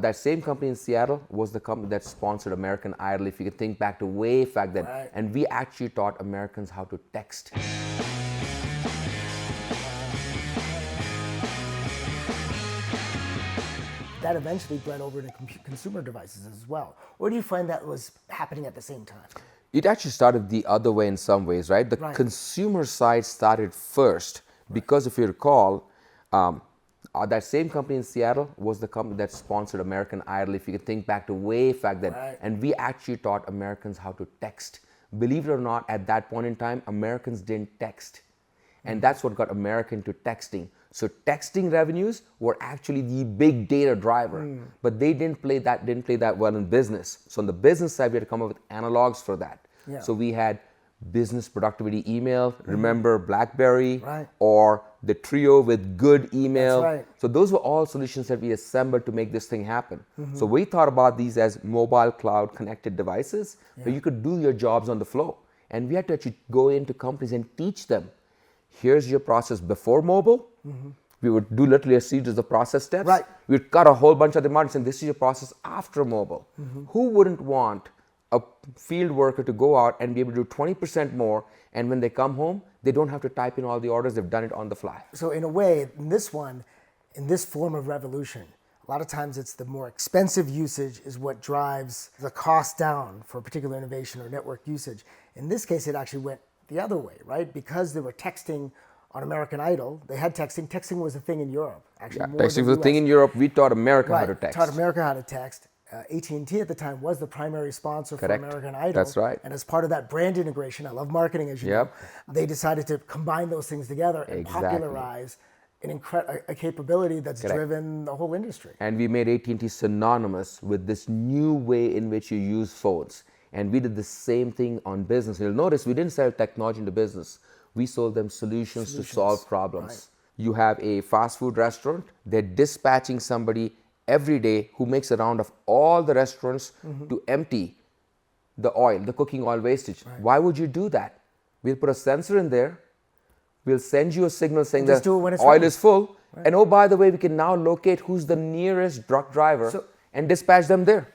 That same company in Seattle was the company that sponsored American Idol, if you can think back to way back then. Right. And we actually taught Americans how to text. That eventually bled over to consumer devices as well. Or do you find that was happening at the same time? It actually started the other way in some ways, right? The Right. consumer side started first because if you recall, that same company in Seattle was the company that sponsored American Idol, if you can think back to way back then. Right. And we actually taught Americans how to text. Believe it or not, at that point in time, Americans didn't text. And that's what got America into texting. So texting revenues were actually the big data driver, but they didn't play that well in business. So on the business side, we had to come up with analogs for that. Yeah. So we had business productivity email, remember BlackBerry, Right. or the Trio with good email. That's right. So those were all solutions that we assembled to make this thing happen. So we thought about these as mobile cloud connected devices where you could do your jobs on the flow. And we had to actually go into companies and teach them, here's your process before mobile. We would do literally a series of process steps. Right. We'd cut a whole bunch of them out and say, this is your process after mobile. Who wouldn't want a field worker to go out and be able to do 20% more, and when they come home, they don't have to type in all the orders, they've done it on the fly. So in a way, in this form of revolution, a lot of times it's the more expensive usage is what drives the cost down for a particular innovation or network usage. In this case, it actually went the other way, right? Because they were texting on American Idol, they had texting. Texting was a thing in Europe, actually. Yeah, more texting than was a thing US. in Europe. We taught America how Right, to text. taught America how to text. AT&T at the time was the primary sponsor Correct. for American Idol. That's right. And as part of that brand integration, I love marketing, as you know, they decided to combine those things together and Exactly. popularize a capability that's Correct. driven the whole industry. And we made AT&T synonymous with this new way in which you use phones. And we did the same thing on business. You'll notice we didn't sell technology into business. We sold them solutions to solve problems. Right. You have a fast food restaurant, they're dispatching somebody every day who makes a round of all the restaurants to empty the oil, the cooking oil wastage. Right. Why would you do that? We'll put a sensor in there. We'll send you a signal saying Just that do it when it's oil ready. is full. Right. And oh, by the way, we can now locate who's the nearest truck driver and dispatch them there.